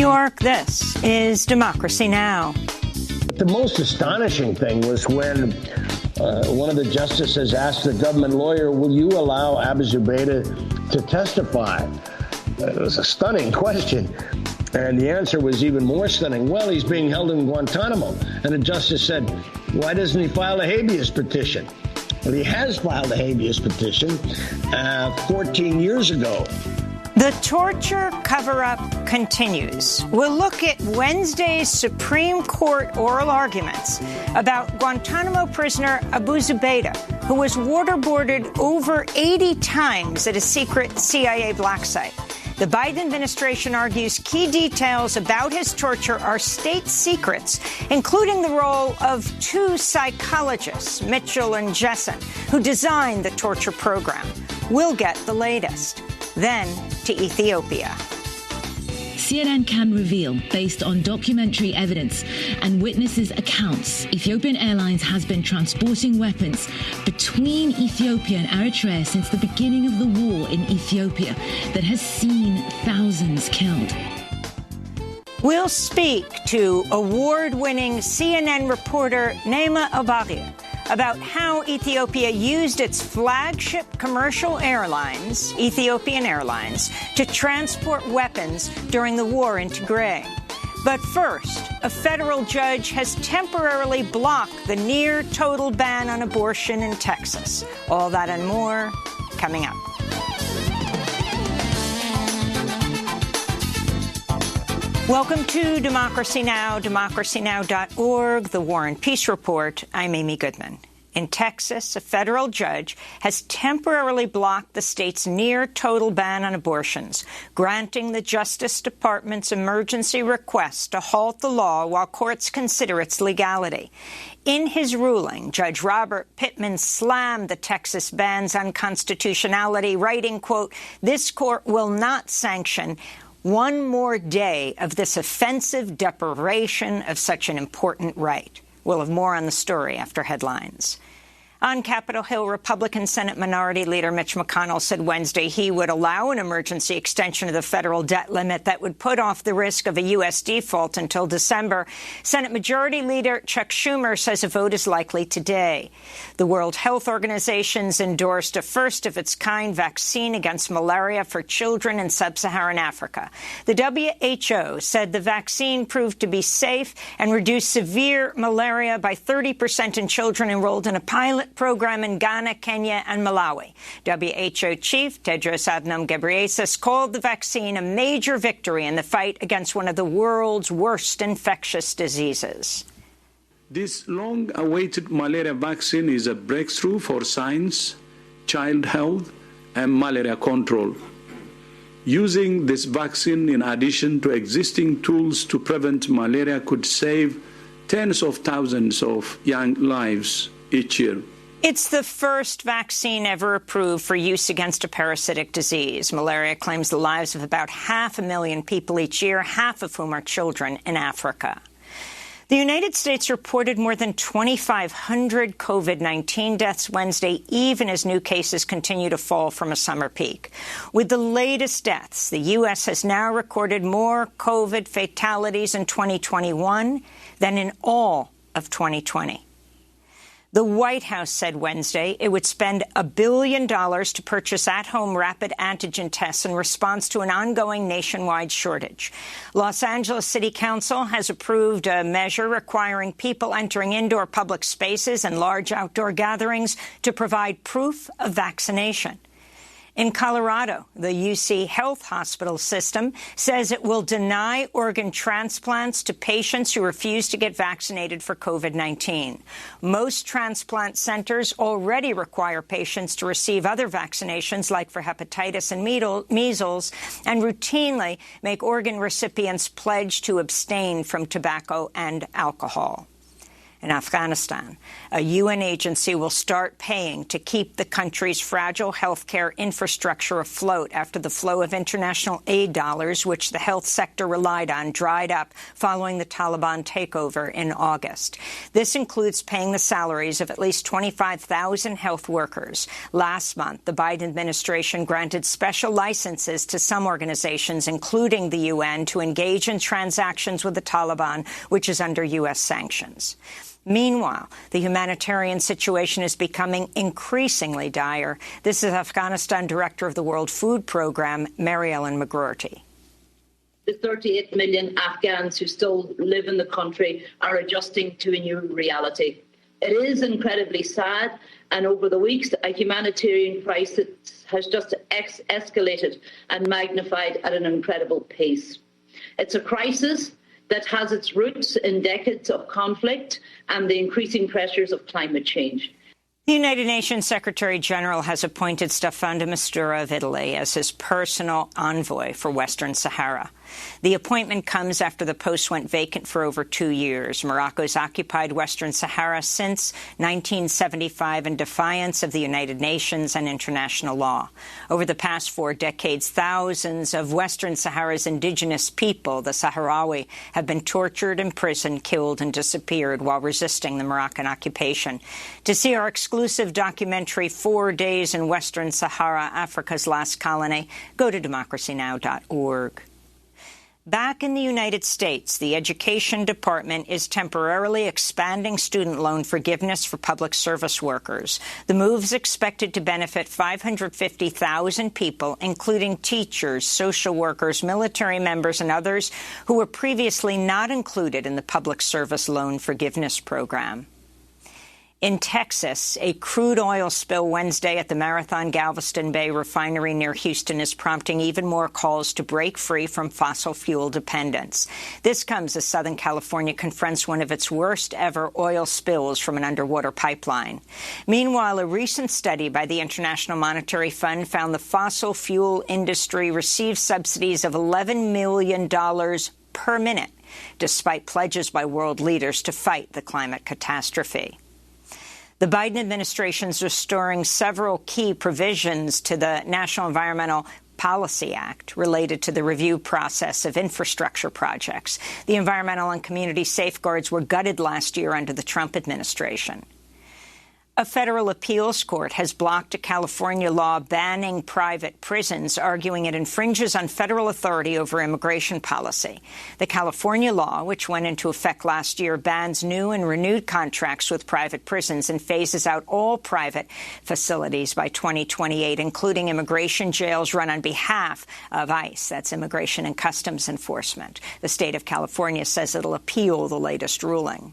York, this is Democracy Now! The most astonishing thing was when one of the justices asked the government lawyer, will you allow Abu Zubaydah to testify? It was a stunning question. And the answer was even more stunning. Well, he's being held in Guantanamo. And the justice said, why doesn't he file a habeas petition? Well, he has filed a habeas petition 14 years ago. The torture cover-up continues. We'll look at Wednesday's Supreme Court oral arguments about Guantanamo prisoner Abu Zubaydah, who was waterboarded over 80 times at a secret CIA black site. The Biden administration argues key details about his torture are state secrets, including the role of two psychologists, Mitchell and Jessen, who designed the torture program. We'll get the latest. Then to Ethiopia. CNN can reveal, based on documentary evidence and witnesses' accounts, Ethiopian Airlines has been transporting weapons between Ethiopia and Eritrea since the beginning of the war in Ethiopia that has seen thousands killed. We'll speak to award-winning CNN reporter Naima Albaria about how Ethiopia used its flagship commercial airlines, Ethiopian Airlines, to transport weapons during the war in Tigray. But first, a federal judge has temporarily blocked the near-total ban on abortion in Texas. All that and more coming up. Welcome to Democracy Now!, democracynow.org, the War and Peace Report. I'm Amy Goodman. In Texas, a federal judge has temporarily blocked the state's near-total ban on abortions, granting the Justice Department's emergency request to halt the law while courts consider its legality. In his ruling, Judge Robert Pittman slammed the Texas ban's unconstitutionality, writing, quote, "This court will not sanction one more day of this offensive deprivation of such an important right." We'll have more on the story after headlines. On Capitol Hill, Republican Senate Minority Leader Mitch McConnell said Wednesday he would allow an emergency extension of the federal debt limit that would put off the risk of a U.S. default until December. Senate Majority Leader Chuck Schumer says a vote is likely today. The World Health Organization's endorsed a first-of-its-kind vaccine against malaria for children in sub-Saharan Africa. The WHO said the vaccine proved to be safe and reduced severe malaria by 30% in children enrolled in a pilot program in Ghana, Kenya, and Malawi. WHO Chief Tedros Adhanom Ghebreyesus called the vaccine a major victory in the fight against one of the world's worst infectious diseases. This long-awaited malaria vaccine is a breakthrough for science, child health, and malaria control. Using this vaccine in addition to existing tools to prevent malaria could save tens of thousands of young lives each year. It's the first vaccine ever approved for use against a parasitic disease. Malaria claims the lives of about 500,000 people each year, half of whom are children in Africa. The United States reported more than 2,500 COVID-19 deaths Wednesday, even as new cases continue to fall from a summer peak. With the latest deaths, the U.S. has now recorded more COVID fatalities in 2021 than in all of 2020. The White House said Wednesday it would spend $1 billion to purchase at-home rapid antigen tests in response to an ongoing nationwide shortage. Los Angeles City Council has approved a measure requiring people entering indoor public spaces and large outdoor gatherings to provide proof of vaccination. In Colorado, the UC Health Hospital system says it will deny organ transplants to patients who refuse to get vaccinated for COVID-19. Most transplant centers already require patients to receive other vaccinations, like for hepatitis and measles, and routinely make organ recipients pledge to abstain from tobacco and alcohol. In Afghanistan, a UN agency will start paying to keep the country's fragile healthcare infrastructure afloat after the flow of international aid dollars, which the health sector relied on, dried up following the Taliban takeover in August. This includes paying the salaries of at least 25,000 health workers. Last month, the Biden administration granted special licenses to some organizations, including the UN, to engage in transactions with the Taliban, which is under U.S. sanctions. Meanwhile, the humanitarian situation is becoming increasingly dire. This is Afghanistan Director of the World Food Programme, Mary Ellen McGroarty. The 38 million Afghans who still live in the country are adjusting to a new reality. It is incredibly sad, and over the weeks, a humanitarian crisis has just escalated and magnified at an incredible pace. It's a crisis that has its roots in decades of conflict and the increasing pressures of climate change. The United Nations Secretary-General has appointed Staffan de Mistura of Italy as his personal envoy for Western Sahara. The appointment comes after the post went vacant for over 2 years. Morocco's occupied Western Sahara since 1975 in defiance of the United Nations and international law. Over the past 4 decades, thousands of Western Sahara's indigenous people, the Sahrawi, have been tortured, imprisoned, killed, and disappeared while resisting the Moroccan occupation. To see our exclusive documentary, 4 Days in Western Sahara, Africa's Last Colony, go to democracynow.org. Back in the United States, the Education Department is temporarily expanding student loan forgiveness for public service workers. The move is expected to benefit 550,000 people, including teachers, social workers, military members, and others who were previously not included in the public service loan forgiveness program. In Texas, a crude oil spill Wednesday at the Marathon Galveston Bay refinery near Houston is prompting even more calls to break free from fossil fuel dependence. This comes as Southern California confronts one of its worst-ever oil spills from an underwater pipeline. Meanwhile, a recent study by the International Monetary Fund found the fossil fuel industry receives subsidies of $11 million per minute, despite pledges by world leaders to fight the climate catastrophe. The Biden administration is restoring several key provisions to the National Environmental Policy Act related to the review process of infrastructure projects. The environmental and community safeguards were gutted last year under the Trump administration. A federal appeals court has blocked a California law banning private prisons, arguing it infringes on federal authority over immigration policy. The California law, which went into effect last year, bans new and renewed contracts with private prisons and phases out all private facilities by 2028, including immigration jails run on behalf of ICE. That's Immigration and Customs Enforcement. The state of California says it'll appeal the latest ruling.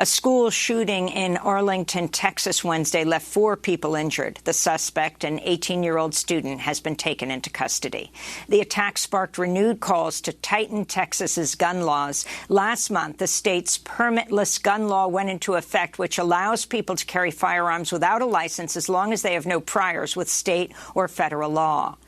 A school shooting in Arlington, Texas Wednesday left 4 people injured. The suspect, an 18-year-old student, has been taken into custody. The attack sparked renewed calls to tighten Texas's gun laws. Last month, the state's permitless gun law went into effect, which allows people to carry firearms without a license as long as they have no priors with state or federal law.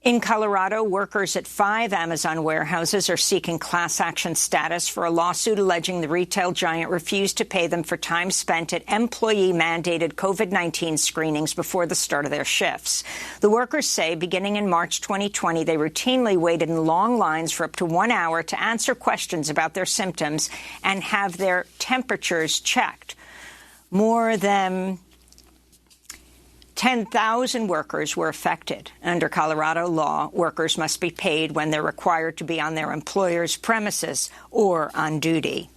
In Colorado, workers at 5 Amazon warehouses are seeking class action status for a lawsuit alleging the retail giant refused to pay them for time spent at employee-mandated COVID-19 screenings before the start of their shifts. The workers say beginning in March 2020, they routinely waited in long lines for up to 1 hour to answer questions about their symptoms and have their temperatures checked. More than 10,000 workers were affected. Under Colorado law, workers must be paid when they're required to be on their employer's premises or on duty.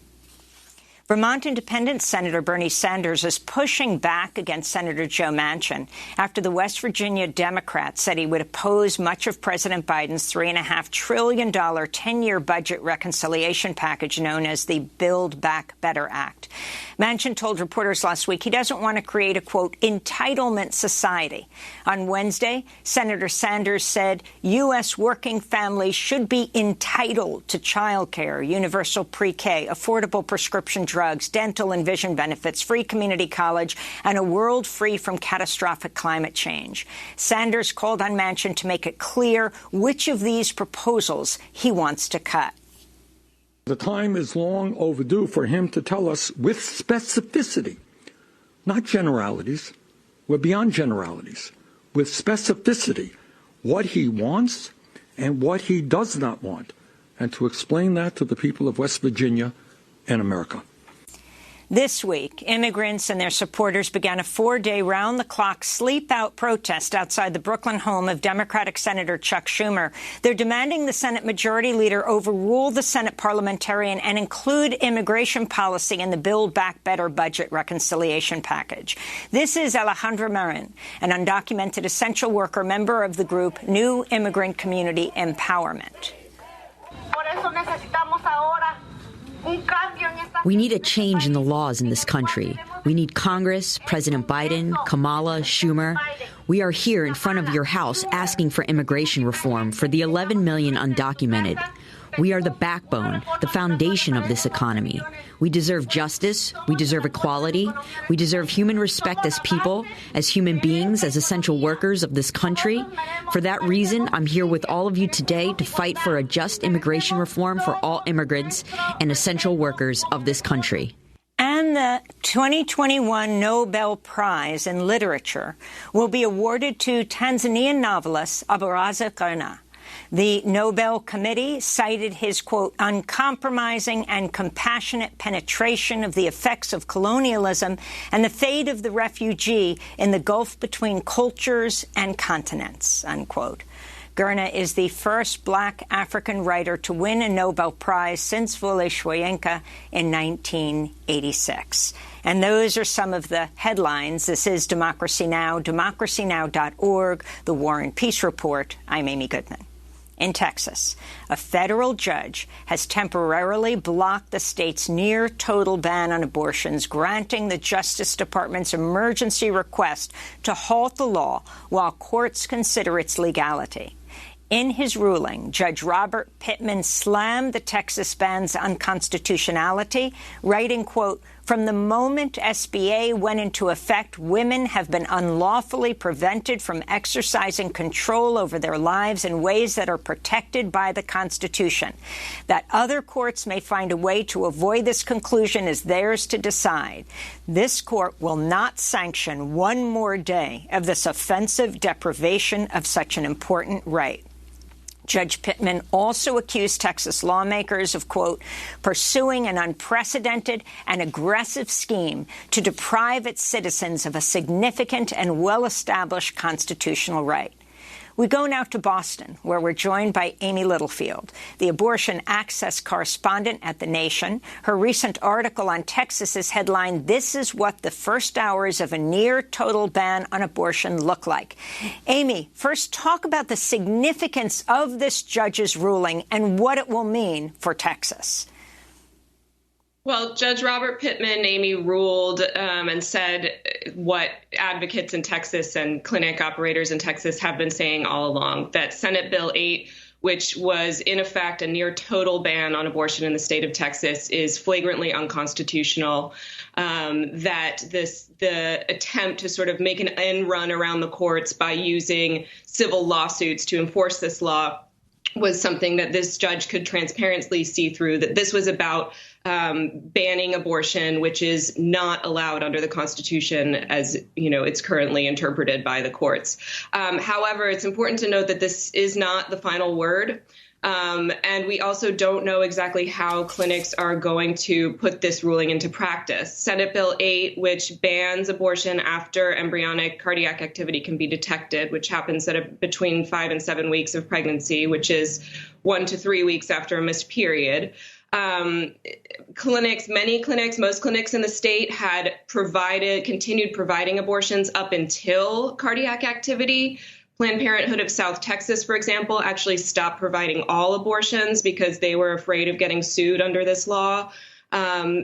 Vermont Independent Senator Bernie Sanders is pushing back against Senator Joe Manchin after the West Virginia Democrat said he would oppose much of President Biden's $3.5 trillion 10-year budget reconciliation package known as the Build Back Better Act. Manchin told reporters last week he doesn't want to create a, quote, entitlement society. On Wednesday, Senator Sanders said U.S. working families should be entitled to child care, universal pre-K, affordable prescription drugs, dental and vision benefits, free community college, and a world free from catastrophic climate change. Sanders called on Manchin to make it clear which of these proposals he wants to cut. The time is long overdue for him to tell us with specificity, not generalities, we're beyond generalities, with specificity, what he wants and what he does not want, and to explain that to the people of West Virginia and America. This week, immigrants and their supporters began a 4-day round-the-clock sleep-out protest outside the Brooklyn home of Democratic Senator Chuck Schumer. They're demanding the Senate Majority Leader overrule the Senate parliamentarian and include immigration policy in the Build Back Better budget reconciliation package. This is Alejandra Marin, an undocumented essential worker member of the group New Immigrant Community Empowerment. We need a change in the laws in this country. We need Congress, President Biden, Kamala, Schumer. We are here in front of your house asking for immigration reform for the 11 million undocumented. We are the backbone, the foundation of this economy. We deserve justice. We deserve equality. We deserve human respect as people, as human beings, as essential workers of this country. For that reason, I'm here with all of you today to fight for a just immigration reform for all immigrants and essential workers of this country. And the 2021 Nobel Prize in Literature will be awarded to Tanzanian novelist Aburaza Garna. The Nobel Committee cited his, quote, uncompromising and compassionate penetration of the effects of colonialism and the fate of the refugee in the gulf between cultures and continents, unquote. Garna is the first black African writer to win a Nobel Prize since Wole Soyinka in 1986. And those are some of the headlines. This is Democracy Now!, democracynow.org, The War and Peace Report. I'm Amy Goodman. In Texas, a federal judge has temporarily blocked the state's near-total ban on abortions, granting the Justice Department's emergency request to halt the law while courts consider its legality. In his ruling, Judge Robert Pittman slammed the Texas ban's unconstitutionality, writing, quote, from the moment SBA went into effect, women have been unlawfully prevented from exercising control over their lives in ways that are protected by the Constitution. That other courts may find a way to avoid this conclusion is theirs to decide. This court will not sanction one more day of this offensive deprivation of such an important right. Judge Pittman also accused Texas lawmakers of, quote, pursuing an unprecedented and aggressive scheme to deprive its citizens of a significant and well-established constitutional right. We go now to Boston, where we're joined by Amy Littlefield, the abortion access correspondent at The Nation. Her recent article on Texas is headlined, "This is what the first hours of a near-total ban on abortion look like." Amy, first talk about the significance of this judge's ruling and what it will mean for Texas. Well, Judge Robert Pittman, Amy, ruled and said what advocates in Texas and clinic operators in Texas have been saying all along, that Senate Bill 8, which was in effect a near total ban on abortion in the state of Texas, is flagrantly unconstitutional, that the attempt to sort of make an end run around the courts by using civil lawsuits to enforce this law was something that this judge could transparently see through, that this was about banning abortion, which is not allowed under the Constitution as, you know, it's currently interpreted by the courts. However, it's important to note that this is not the final word. And we also don't know exactly how clinics are going to put this ruling into practice. Senate Bill 8, which bans abortion after embryonic cardiac activity can be detected, which happens at between 5 and 7 weeks of pregnancy, which is 1 to 3 weeks after a missed period. Most clinics in the state had continued providing abortions up until cardiac activity. Planned Parenthood of South Texas, for example, actually stopped providing all abortions because they were afraid of getting sued under this law.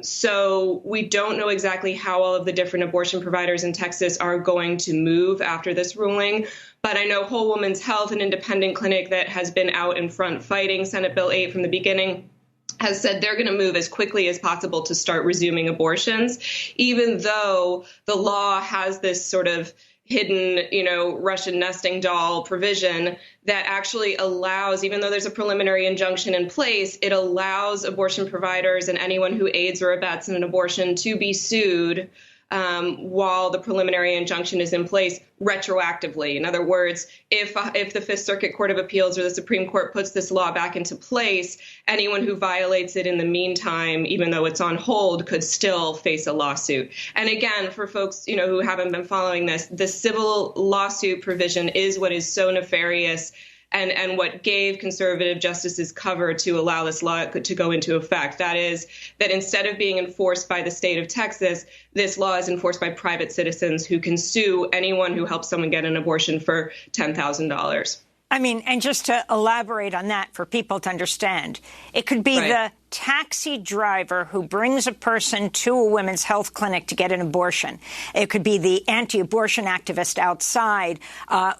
So we don't know exactly how all of the different abortion providers in Texas are going to move after this ruling. But I know Whole Woman's Health, an independent clinic that has been out in front fighting Senate Bill 8 from the beginning, has said they're going to move as quickly as possible to start resuming abortions, even though the law has this sort of hidden, Russian nesting doll provision that actually allows, even though there's a preliminary injunction in place, it allows abortion providers and anyone who aids or abets in an abortion to be sued while the preliminary injunction is in place retroactively. In other words, if the Fifth Circuit Court of Appeals or the Supreme Court puts this law back into place, anyone who violates it in the meantime, even though it's on hold, could still face a lawsuit. And again, for folks, who haven't been following this, the civil lawsuit provision is what is so nefarious and what gave conservative justices cover to allow this law to go into effect. That is, that instead of being enforced by the state of Texas, this law is enforced by private citizens who can sue anyone who helps someone get an abortion for $10,000. I mean, and just to elaborate on that for people to understand, it could be the taxi driver who brings a person to a women's health clinic to get an abortion. It could be the anti-abortion activist outside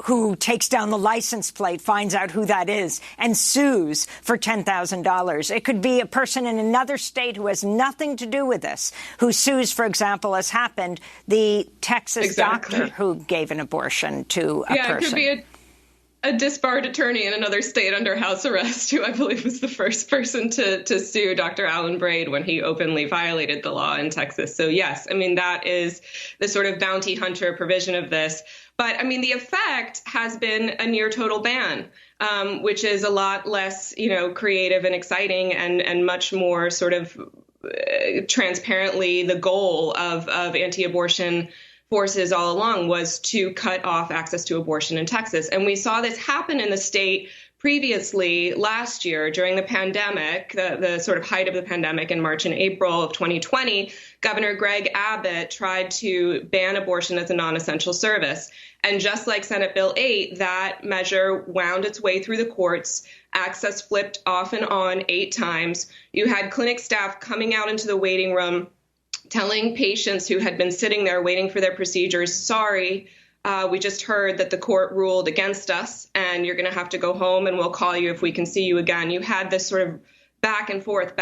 who takes down the license plate, finds out who that is, and sues for $10,000. It could be a person in another state who has nothing to do with this, who sues, for example, as happened, the Texas doctor who gave an abortion to a person. It could be a disbarred attorney in another state under house arrest, who I believe was the first person to sue Dr. Alan Braid when he openly violated the law in Texas. So, yes, I mean, that is the sort of bounty hunter provision of this. But, I mean, the effect has been a near total ban, which is a lot less, creative and exciting and much more sort of transparently the goal of anti-abortion forces all along was to cut off access to abortion in Texas. And we saw this happen in the state previously last year during the pandemic, the sort of height of the pandemic in March and April of 2020. Governor Greg Abbott tried to ban abortion as a non-essential service. And just like Senate Bill 8, that measure wound its way through the courts. Access flipped off and on 8 times. You had clinic staff coming out into the waiting room telling patients who had been sitting there waiting for their procedures, sorry, we just heard that the court ruled against us and you're going to have to go home and we'll call you if we can see you again. You had this sort of back and forth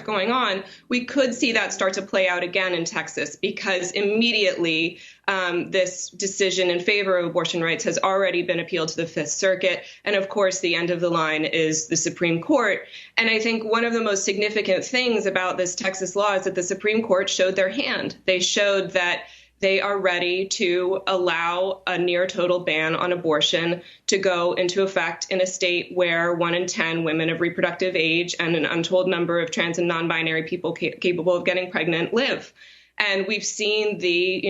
going on. We could see that start to play out again in Texas because immediately this decision in favor of abortion rights has already been appealed to the Fifth Circuit. And of course, the end of the line is the Supreme Court. And I think one of the most significant things about this Texas law is that the Supreme Court showed their hand. They showed that they are ready to allow a near total ban on abortion to go into effect in a state where 1 in 10 women of reproductive age and an untold number of trans and non-binary people capable of getting pregnant live. And we've seen the,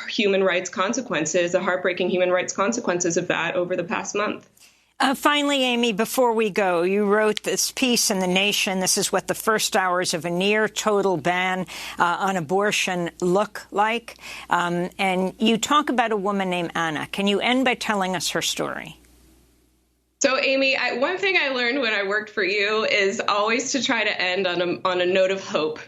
human rights consequences, the heartbreaking human rights consequences of that over the past month. Finally, Amy, before we go, you wrote this piece in The Nation. This is what the first hours of a near total ban on abortion look like. And you talk about a woman named Anna. Can you end by telling us her story? So, Amy, one thing I learned when I worked for you is always to try to end on a note of hope.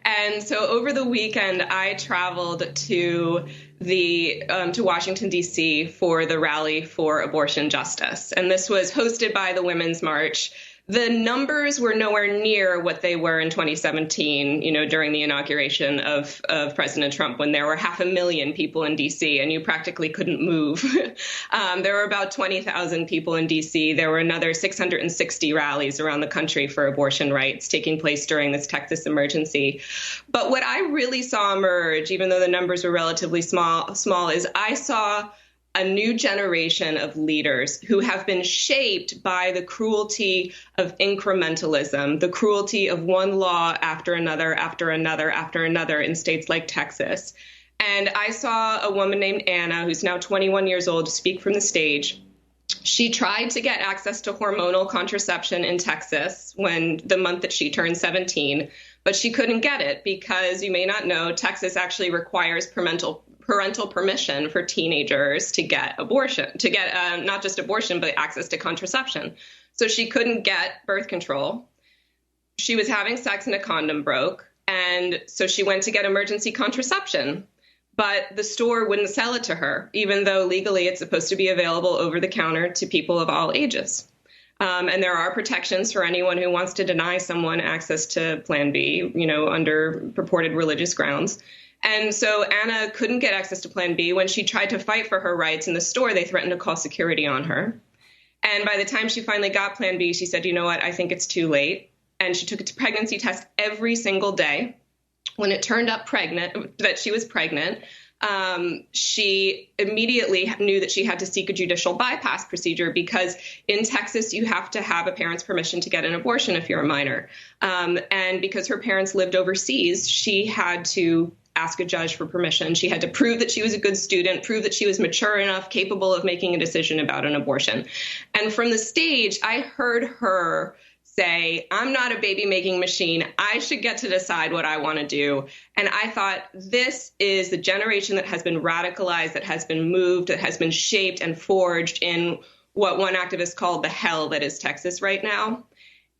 And so over the weekend, I traveled to Washington, D.C. for the Rally for Abortion Justice. And this was hosted by the Women's March. The numbers were nowhere near what they were in 2017, during the inauguration of President Trump, when there were 500,000 people in D.C. and you practically couldn't move. There were about 20,000 people in D.C. There were another 660 rallies around the country for abortion rights taking place during this Texas emergency. But what I really saw emerge, even though the numbers were relatively small, is I saw a new generation of leaders who have been shaped by the cruelty of incrementalism, the cruelty of one law after another, after another, after another in states like Texas. And I saw a woman named Anna, who's now 21 years old, speak from the stage. She tried to get access to hormonal contraception in Texas the month that she turned 17, but she couldn't get it because, you may not know, Texas actually requires parental permission for teenagers to get abortion, to get not just abortion, but access to contraception. So she couldn't get birth control. She was having sex and a condom broke. And so she went to get emergency contraception. But the store wouldn't sell it to her, even though legally it's supposed to be available over the counter to people of all ages. And there are protections for anyone who wants to deny someone access to Plan B, under purported religious grounds. And so Anna couldn't get access to Plan B. When she tried to fight for her rights in the store, they threatened to call security on her. And by the time she finally got Plan B, she said, you know what, I think it's too late. And she took a pregnancy test every single day. When it turned up that she was pregnant, she immediately knew that she had to seek a judicial bypass procedure, because in Texas, you have to have a parent's permission to get an abortion if you're a minor. And because her parents lived overseas, she had to ask a judge for permission. She had to prove that she was a good student, prove that she was mature enough, capable of making a decision about an abortion. And from the stage, I heard her say, I'm not a baby making machine. I should get to decide what I want to do. And I thought, this is the generation that has been radicalized, that has been moved, that has been shaped and forged in what one activist called the hell that is Texas right now.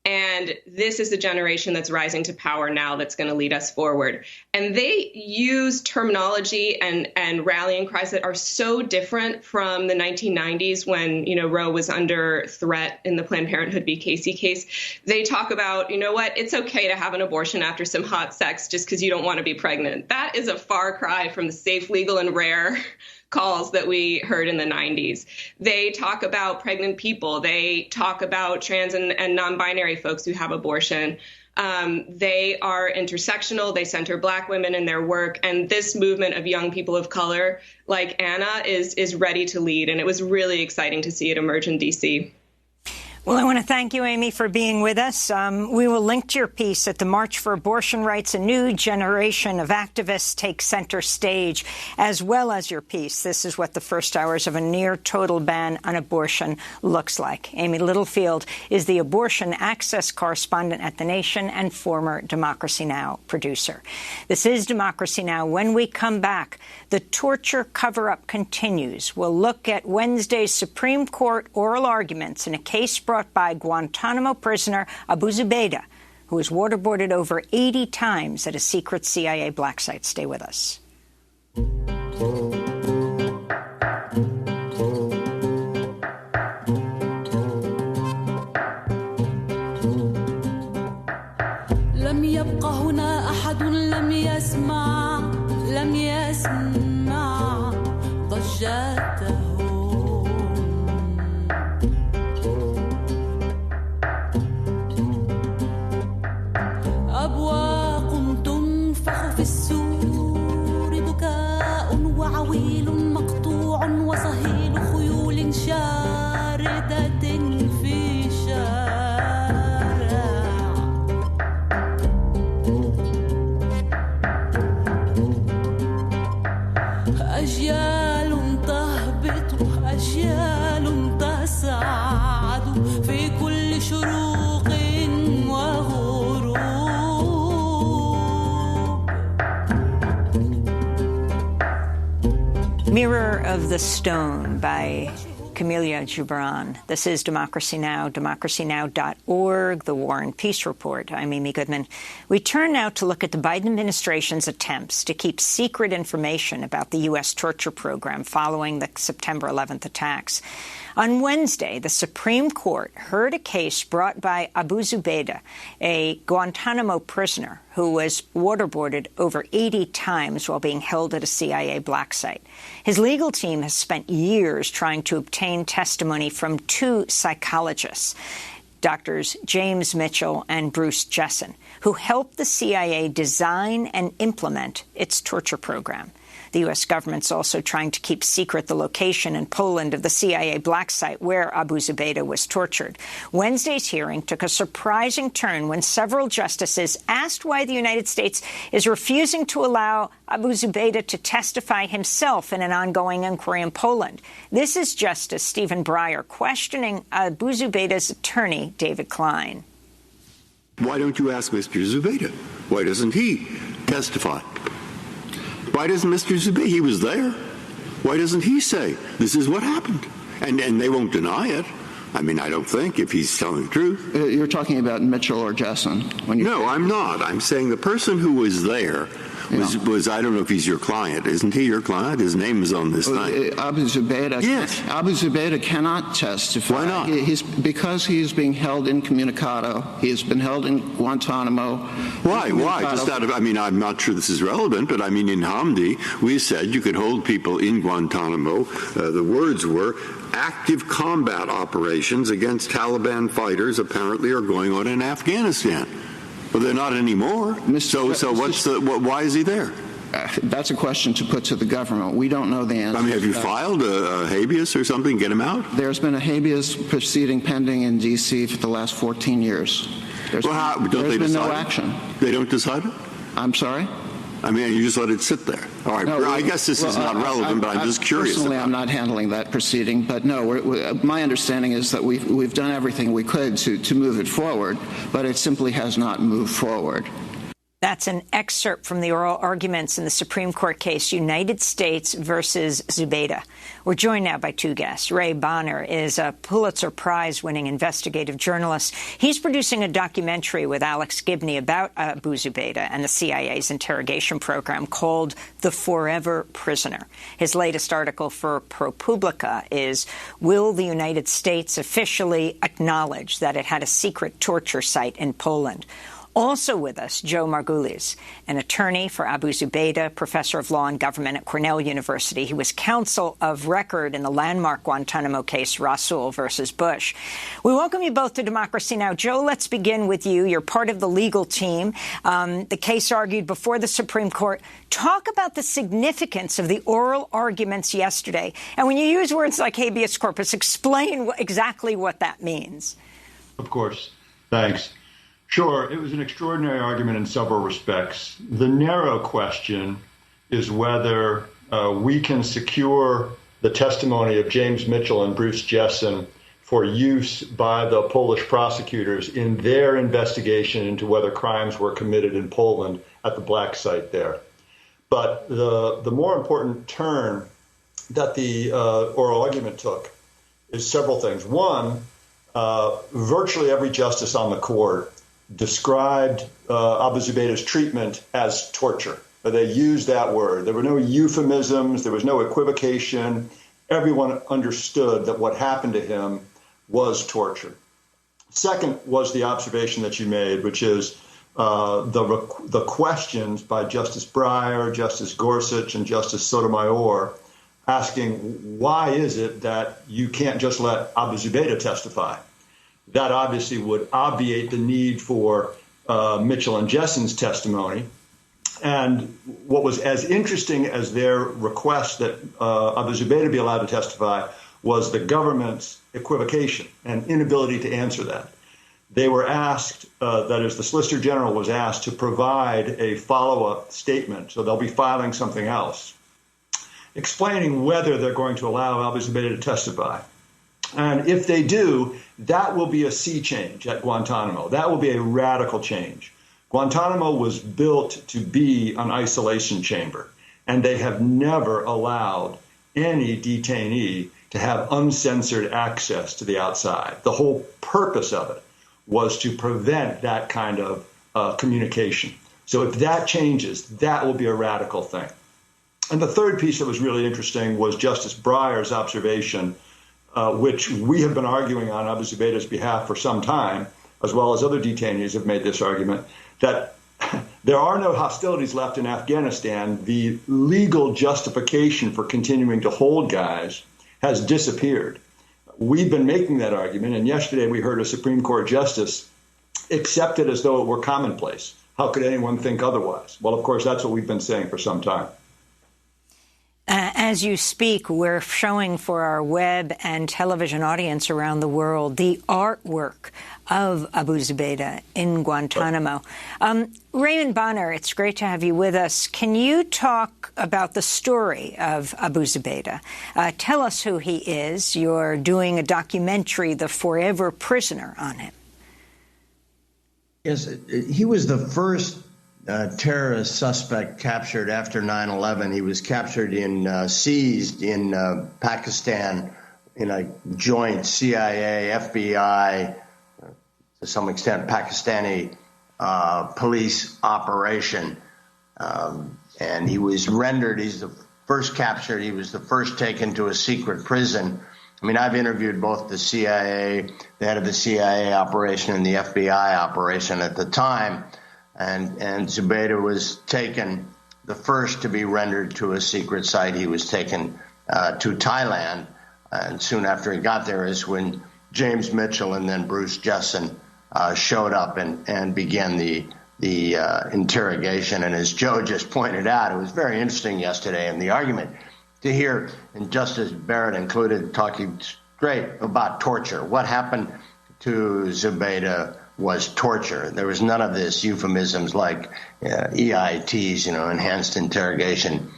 And this is the generation that's rising to power now that's going to lead us forward. And they use terminology and rallying cries that are so different from the 1990s when, Roe was under threat in the Planned Parenthood v. Casey case. They talk about, you know what, it's okay to have an abortion after some hot sex just because you don't want to be pregnant. That is a far cry from the safe, legal, and rare calls that we heard in the 90s. They talk about pregnant people. They talk about trans and non-binary folks who have abortion. They are intersectional. They center Black women in their work. And this movement of young people of color like Anna is ready to lead. And it was really exciting to see it emerge in D.C. Well, I want to thank you, Amy, for being with us. We will link to your piece at the March for Abortion Rights. A new generation of activists take center stage, as well as your piece. This is what the first hours of a near-total ban on abortion looks like. Amy Littlefield is the abortion access correspondent at The Nation and former Democracy Now! Producer. This is Democracy Now! When we come back, the torture cover-up continues. We'll look at Wednesday's Supreme Court oral arguments in a case brought by Guantanamo prisoner Abu Zubaydah, who was waterboarded over 80 times at a secret CIA black site. Stay with us. لم يبق هنا أحد لم يسمع ضجته أبواق تنفخ في السور بكاء وعويل مقطوع وصهيل خيول شاردة في شارع أجيال تهبط أجيال تصعد في كل شروق وغروب. Mirror of the Stone by Kamilah Gibran. This is Democracy Now!, democracynow.org, the War and Peace Report. I'm Amy Goodman. We turn now to look at the Biden administration's attempts to keep secret information about the U.S. torture program following the September 11th attacks. On Wednesday, the Supreme Court heard a case brought by Abu Zubaydah, a Guantanamo prisoner who was waterboarded over 80 times while being held at a CIA black site. His legal team has spent years trying to obtain testimony from two psychologists, Drs. James Mitchell and Bruce Jessen, who helped the CIA design and implement its torture program. The U.S. government's also trying to keep secret the location in Poland of the CIA black site where Abu Zubaydah was tortured. Wednesday's hearing took a surprising turn when several justices asked why the United States is refusing to allow Abu Zubaydah to testify himself in an ongoing inquiry in Poland. This is Justice Stephen Breyer questioning Abu Zubaydah's attorney, David Klein. Why don't you ask Mr. Zubaydah? Why doesn't he testify? Why doesn't Mr. Zubaydah, he was there, why doesn't he say, this is what happened? And they won't deny it. I mean, I don't think, if he's telling the truth. You're talking about Mitchell or Jessen? No, I'm not. I'm saying the person who was there was I don't know if he's your client. Isn't he your client? His name is on this thing. Abu Zubaydah. Yes. Abu Zubaydah cannot testify. Why not? Because he is being held incommunicado. He has been held in Guantanamo. Why? Just out of, I'm not sure this is relevant, but in Hamdi, we said you could hold people in Guantanamo. The words were, active combat operations against Taliban fighters apparently are going on in Afghanistan. Well, they're not anymore. Why is he there? That's a question to put to the government. We don't know the answer. Have you filed a habeas or something? Get him out? There's been a habeas proceeding pending in D.C. for the last 14 years. There's been no action. They don't decide it? I'm sorry? You just let it sit there. All right. No, I guess this is not relevant, but I'm just curious. Personally, I'm not handling that proceeding. But no, my understanding is that we've done everything we could to move it forward, but it simply has not moved forward. That's an excerpt from the oral arguments in the Supreme Court case United States versus Zubaydah. We're joined now by two guests. Ray Bonner is a Pulitzer Prize-winning investigative journalist. He's producing a documentary with Alex Gibney about Abu Zubaydah and the CIA's interrogation program called The Forever Prisoner. His latest article for ProPublica is, will the United States officially acknowledge that it had a secret torture site in Poland? Also with us, Joe Margulies, an attorney for Abu Zubaydah, professor of law and government at Cornell University. He was counsel of record in the landmark Guantanamo case, Rasool versus Bush. We welcome you both to Democracy Now! Joe, let's begin with you. You're part of the legal team. The case argued before the Supreme Court. Talk about the significance of the oral arguments yesterday. And when you use words like habeas corpus, explain exactly what that means. Of course. Thanks. Sure, it was an extraordinary argument in several respects. The narrow question is whether we can secure the testimony of James Mitchell and Bruce Jessen for use by the Polish prosecutors in their investigation into whether crimes were committed in Poland at the black site there. But the more important turn that the oral argument took is several things. One, virtually every justice on the court described Abu Zubaydah's treatment as torture. They used that word. There were no euphemisms. There was no equivocation. Everyone understood that what happened to him was torture. Second was the observation that you made, which is the questions by Justice Breyer, Justice Gorsuch, and Justice Sotomayor asking, why is it that you can't just let Abu Zubaydah testify? That obviously would obviate the need for Mitchell and Jessen's testimony. And what was as interesting as their request that Abu Zubaydah be allowed to testify was the government's equivocation and inability to answer that. They were asked, that is, the Solicitor General was asked to provide a follow-up statement, so they'll be filing something else, explaining whether they're going to allow Abu Zubaydah to testify. And if they do, that will be a sea change at Guantanamo. That will be a radical change. Guantanamo was built to be an isolation chamber, and they have never allowed any detainee to have uncensored access to the outside. The whole purpose of it was to prevent that kind of communication. So if that changes, that will be a radical thing. And the third piece that was really interesting was Justice Breyer's observation, which we have been arguing on Abu Zubaydah's behalf for some time, as well as other detainees have made this argument, that there are no hostilities left in Afghanistan. The legal justification for continuing to hold guys has disappeared. We've been making that argument, and yesterday we heard a Supreme Court justice accept it as though it were commonplace. How could anyone think otherwise? Well, of course, that's what we've been saying for some time. As you speak, we're showing for our web and television audience around the world the artwork of Abu Zubaydah in Guantanamo. Raymond Bonner, it's great to have you with us. Can you talk about the story of Abu Zubaydah? Tell us who he is. You're doing a documentary, The Forever Prisoner, on him. Yes, he was the first terrorist suspect captured after 9/11. He was captured seized in Pakistan in a joint CIA, FBI, to some extent Pakistani police operation. And he was rendered, he's the first captured, he was the first taken to a secret prison. I mean, I've interviewed both the CIA, the head of the CIA operation and the FBI operation at the time, and Zubaydah was taken, the first to be rendered to a secret site. He was taken to Thailand, and soon after he got there is when James Mitchell and then Bruce Jessen showed up and began the interrogation. And as Joe just pointed out, it was very interesting yesterday in the argument to hear, and Justice Barrett included, talking straight about torture. What happened to Zubaydah was torture. There was none of this euphemisms like EITs, enhanced interrogation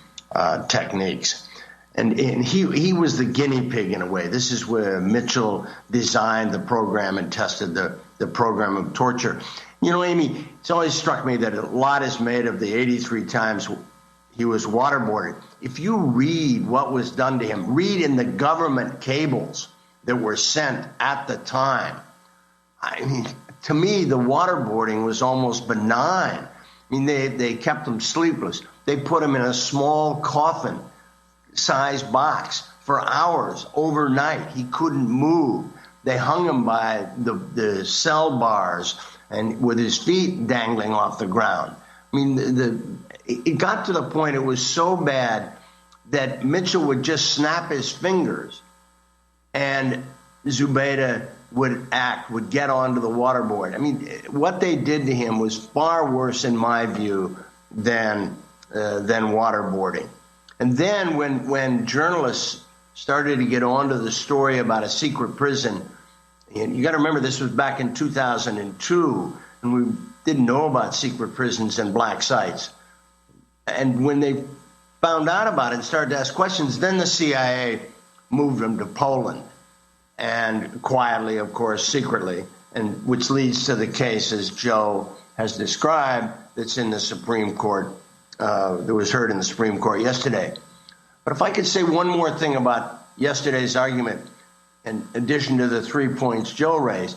techniques. And he was the guinea pig in a way. This is where Mitchell designed the program and tested the program of torture. Amy, it's always struck me that a lot is made of the 83 times he was waterboarded. If you read what was done to him, read in the government cables that were sent at the time. I mean, to me, the waterboarding was almost benign. I mean, they kept him sleepless. They put him in a small coffin-sized box for hours overnight. He couldn't move. They hung him by the cell bars and with his feet dangling off the ground. I mean, it got to the point it was so bad that Mitchell would just snap his fingers and Zubaydah would get onto the waterboard. I mean, what they did to him was far worse, in my view, than waterboarding. And then when journalists started to get onto the story about a secret prison, and you got to remember this was back in 2002, and we didn't know about secret prisons and black sites. And when they found out about it and started to ask questions, then the CIA moved them to Poland, and quietly, of course, secretly, and which leads to the case, as Joe has described, that's in the Supreme Court, that was heard in the Supreme Court yesterday. But if I could say one more thing about yesterday's argument, in addition to the 3 points Joe raised,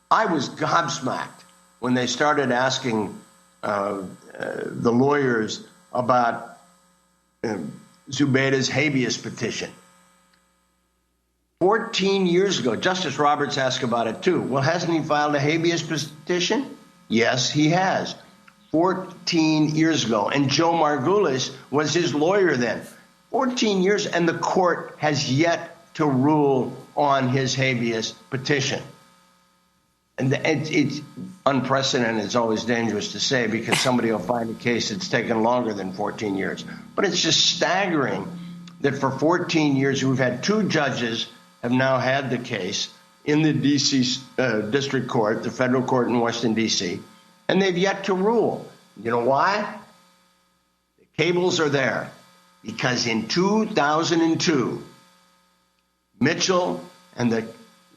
I was gobsmacked when they started asking the lawyers about Zubaydah's habeas petition. 14 years ago, Justice Roberts asked about it too. Well, hasn't he filed a habeas petition? Yes, he has. 14 years ago. And Joe Margulis was his lawyer then. 14 years, and the court has yet to rule on his habeas petition. And it's unprecedented. It's always dangerous to say because somebody will find a case that's taken longer than 14 years. But it's just staggering that for 14 years, we've had two judges have now had the case in the D.C. District Court, the federal court in Washington, D.C., and they've yet to rule. You know why? The cables are there. Because in 2002, Mitchell and the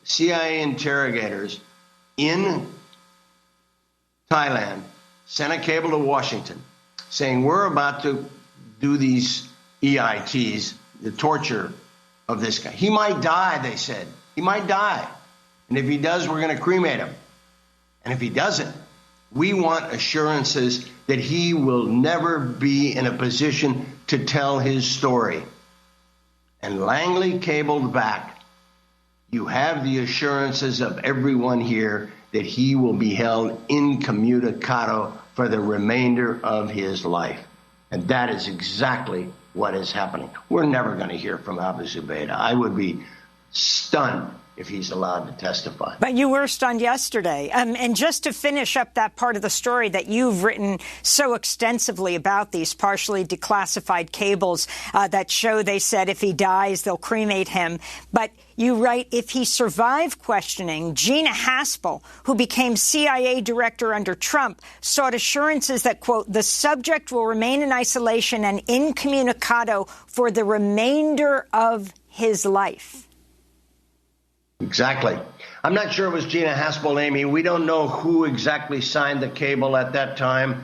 CIA interrogators in Thailand sent a cable to Washington saying, we're about to do these EITs, the torture of this guy. He might die, they said. He might die. And if he does, we're going to cremate him. And if he doesn't, we want assurances that he will never be in a position to tell his story. And Langley cabled back, you have the assurances of everyone here that he will be held incommunicado for the remainder of his life. And that is exactly what is happening. We're never going to hear from Abu Zubaydah. I would be stunned if he's allowed to testify. But you were stunned yesterday. And just to finish up that part of the story that you've written so extensively about these partially declassified cables that show, they said, if he dies, they'll cremate him. But you write, if he survived questioning, Gina Haspel, who became CIA director under Trump, sought assurances that, quote, the subject will remain in isolation and incommunicado for the remainder of his life. Exactly. I'm not sure it was Gina Haspel, Amy. We don't know who exactly signed the cable at that time,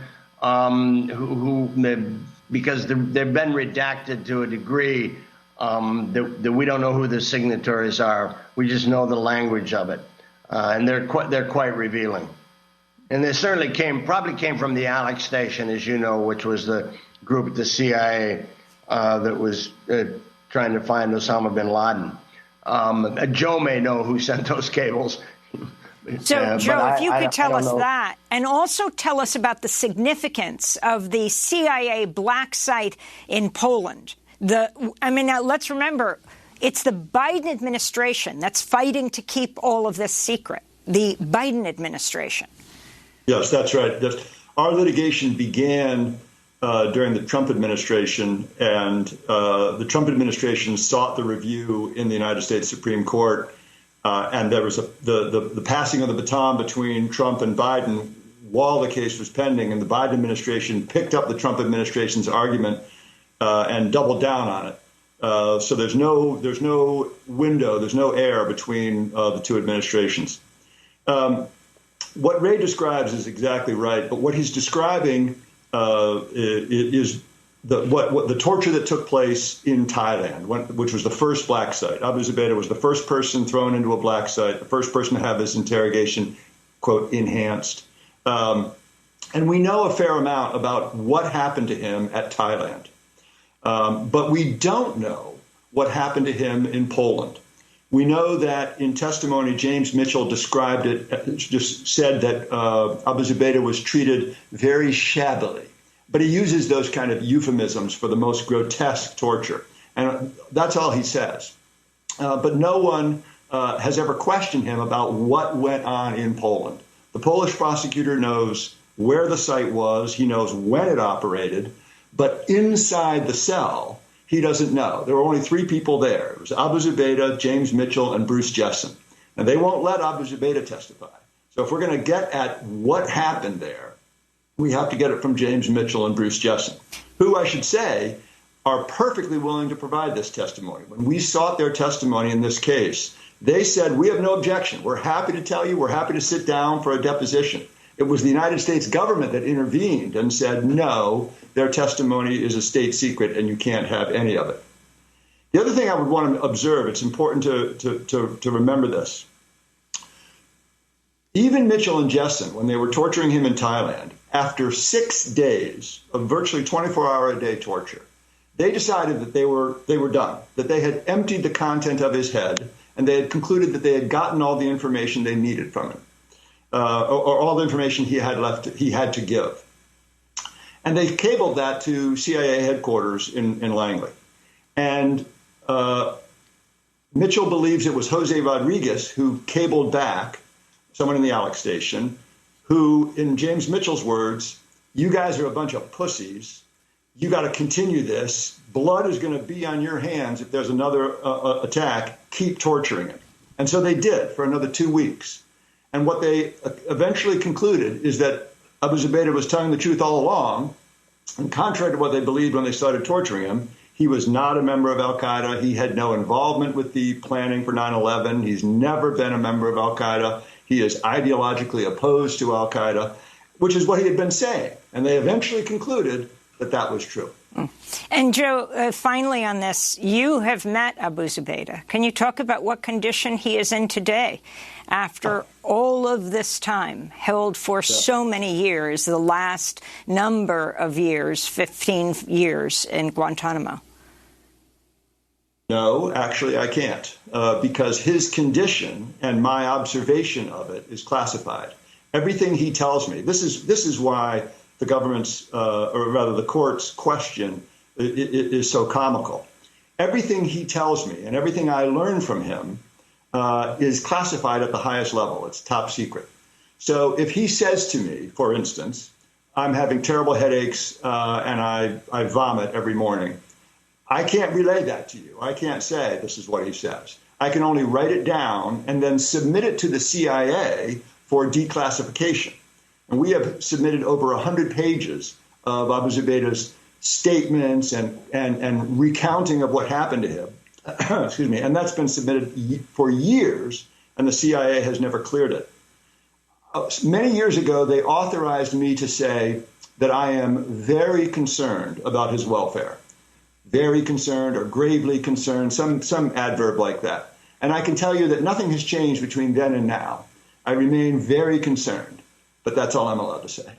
because they've been redacted to a degree that we don't know who the signatories are. We just know the language of it, and they're quite revealing. And they certainly probably came from the Alex Station, as you know, which was the group at the CIA that was trying to find Osama bin Laden. Joe may know who sent those cables. So, Joe, if you could tell us that, and also tell us about the significance of the CIA black site in Poland. Now let's remember, it's the Biden administration that's fighting to keep all of this secret. The Biden administration. Yes, that's right. Our litigation began during the Trump administration, and the Trump administration sought the review in the United States Supreme Court. And there was the passing of the baton between Trump and Biden while the case was pending, and the Biden administration picked up the Trump administration's argument and doubled down on it. So there's no window, there's no air between the two administrations. What Ray describes is exactly right, but what he's describing is the torture that took place in Thailand, which was the first black site. Abu Zubaydah was the first person thrown into a black site, the first person to have his interrogation, quote, enhanced. And we know a fair amount about what happened to him at Thailand. But we don't know what happened to him in Poland. We know that in testimony, James Mitchell described it, just said that Abu Zubaydah was treated very shabbily. But he uses those kind of euphemisms for the most grotesque torture. And that's all he says. But no one has ever questioned him about what went on in Poland. The Polish prosecutor knows where the site was. He knows when it operated. But inside the cell, he doesn't know. There were only three people there. It was Abu Zubaydah, James Mitchell, and Bruce Jessen. And they won't let Abu Zubaydah testify. So if we're going to get at what happened there, we have to get it from James Mitchell and Bruce Jessen, who, I should say, are perfectly willing to provide this testimony. When we sought their testimony in this case, they said, we have no objection. We're happy to tell you. We're happy to sit down for a deposition. It was the United States government that intervened and said, no, their testimony is a state secret and you can't have any of it. The other thing I would want to observe, it's important to remember this. Even Mitchell and Jessen, when they were torturing him in Thailand, after 6 days of virtually 24-hour-a-day torture, they decided that they were done, that they had emptied the content of his head, and they had concluded that they had gotten all the information they needed from him, or all the information he had to give. And they cabled that to CIA headquarters in Langley. And Mitchell believes it was Jose Rodriguez who cabled back, someone in the Alex Station, who, in James Mitchell's words, you guys are a bunch of pussies. You got to continue this. Blood is going to be on your hands if there's another attack. Keep torturing him. And so they did for another 2 weeks. And what they eventually concluded is that Abu Zubaydah was telling the truth all along. And contrary to what they believed when they started torturing him, he was not a member of al-Qaeda. He had no involvement with the planning for 9/11. He's never been a member of al-Qaeda. He is ideologically opposed to al-Qaeda, which is what he had been saying. And they eventually concluded that that was true. And, Joe, finally on this, you have met Abu Zubaydah. Can you talk about what condition he is in today after all of this time, held for so many years, the last number of years, 15 years in Guantanamo? No, actually, I can't, because his condition and my observation of it is classified. Everything he tells me, this is why the government's, or rather the court's question is so comical. Everything he tells me and everything I learn from him is classified at the highest level. It's top secret. So if he says to me, for instance, I'm having terrible headaches and I vomit every morning, I can't relay that to you. I can't say this is what he says. I can only write it down and then submit it to the CIA for declassification. And we have submitted over 100 pages of Abu Zubaydah's statements and recounting of what happened to him. Excuse me. And that's been submitted for years, and the CIA has never cleared it. Many years ago, they authorized me to say that I am very concerned about his welfare. Very concerned or gravely concerned, some adverb like that. And I can tell you that nothing has changed between then and now. I remain very concerned. But that's all I'm allowed to say.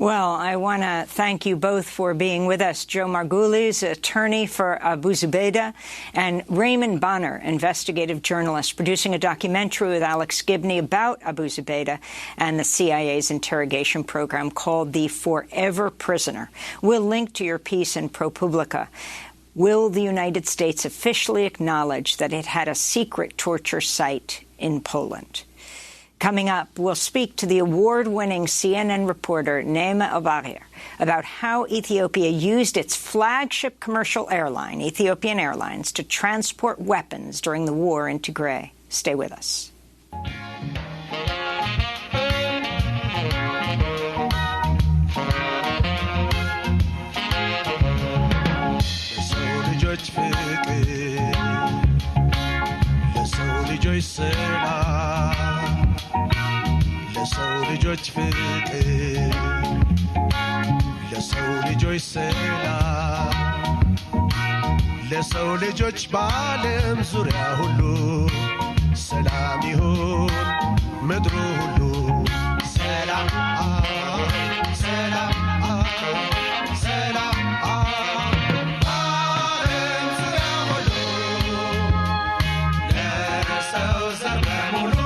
Well, I want to thank you both for being with us. Joe Margulies, attorney for Abu Zubaydah, and Raymond Bonner, investigative journalist, producing a documentary with Alex Gibney about Abu Zubaydah and the CIA's interrogation program called The Forever Prisoner. We'll link to your piece in ProPublica. Will the United States officially acknowledge that it had a secret torture site in Poland? Coming up, we'll speak to the award-winning CNN reporter Naima Al-Bagher about how Ethiopia used its flagship commercial airline, Ethiopian Airlines, to transport weapons during the war in Tigray. Stay with us. ለሰው ልጆች ፍቅር ለሰው ልጆች ሰላም ለሰው ልጆች በዓለም ዙሪያ ሁሉ ሰላም ይሁን ምድሩ ሁሉ ሰላም ሰላም ሰላም በዓለም ዙሪያ ሁሉ ለሰው ዘር በሙሉ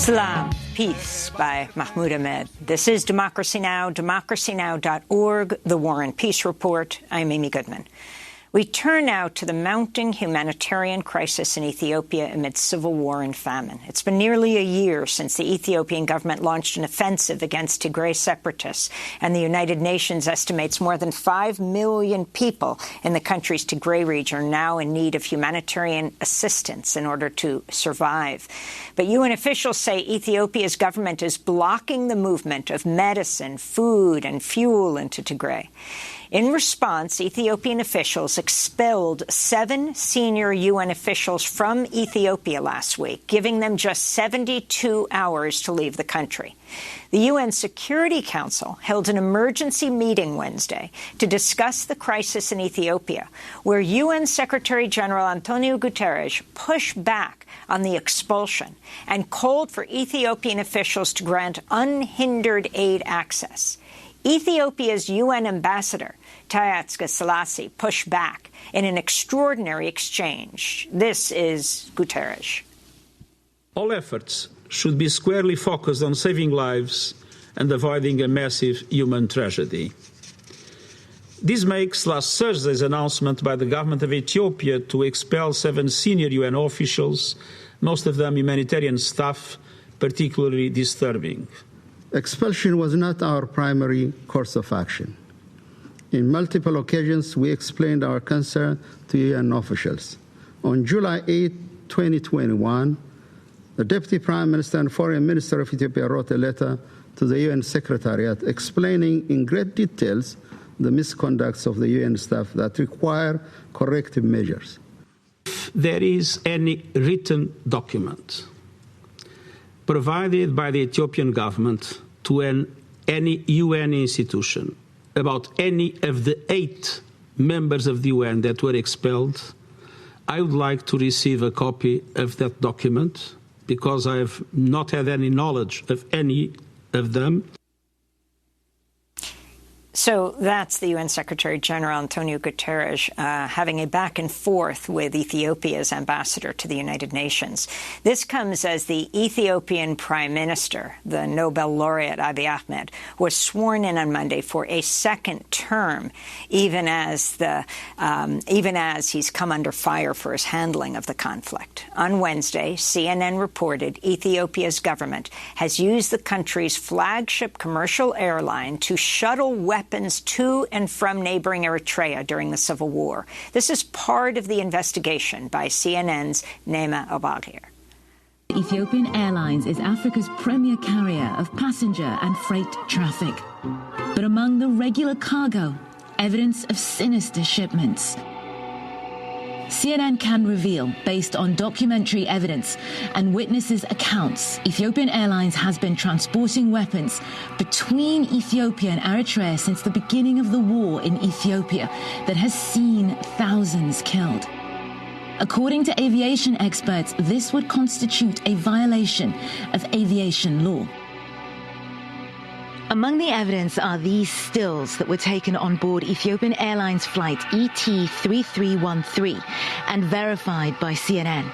Salam, Peace by Mahmoud Ahmed. This is Democracy Now!, democracynow.org, The War and Peace Report. I'm Amy Goodman. We turn now to the mounting humanitarian crisis in Ethiopia amid civil war and famine. It's been nearly a year since the Ethiopian government launched an offensive against Tigray separatists, and the United Nations estimates more than 5 million people in the country's Tigray region are now in need of humanitarian assistance in order to survive. But UN officials say Ethiopia's government is blocking the movement of medicine, food, and fuel into Tigray. In response, Ethiopian officials expelled 7 senior UN officials from Ethiopia last week, giving them just 72 hours to leave the country. The UN Security Council held an emergency meeting Wednesday to discuss the crisis in Ethiopia, where UN Secretary-General Antonio Guterres pushed back on the expulsion and called for Ethiopian officials to grant unhindered aid access. Ethiopia's UN ambassador, Tayatska Selassie, pushed back in an extraordinary exchange. This is Guterres. All efforts should be squarely focused on saving lives and avoiding a massive human tragedy. This makes last Thursday's announcement by the government of Ethiopia to expel 7 senior UN officials, most of them humanitarian staff, particularly disturbing. Expulsion was not our primary course of action. In multiple occasions, we explained our concern to UN officials. On July 8, 2021, the Deputy Prime Minister and Foreign Minister of Ethiopia wrote a letter to the UN Secretariat explaining in great details the misconducts of the UN staff that require corrective measures. If there is any written document provided by the Ethiopian government to any UN institution about any of the 8 members of the UN that were expelled, I would like to receive a copy of that document because I have not had any knowledge of any of them. So that's the UN Secretary-General Antonio Guterres having a back and forth with Ethiopia's ambassador to the United Nations. This comes as the Ethiopian Prime Minister, the Nobel laureate Abiy Ahmed, was sworn in on Monday for a second term, even as he's come under fire for his handling of the conflict. On Wednesday, CNN reported Ethiopia's government has used the country's flagship commercial airline to shuttle weapons to and from neighboring Eritrea during the civil war. This is part of the investigation by CNN's Naima Al-Bagher. Ethiopian Airlines is Africa's premier carrier of passenger and freight traffic. But among the regular cargo, evidence of sinister shipments. CNN can reveal, based on documentary evidence and witnesses' accounts, Ethiopian Airlines has been transporting weapons between Ethiopia and Eritrea since the beginning of the war in Ethiopia that has seen thousands killed. According to aviation experts, this would constitute a violation of aviation law. Among the evidence are these stills that were taken on board Ethiopian Airlines flight ET3313 and verified by CNN.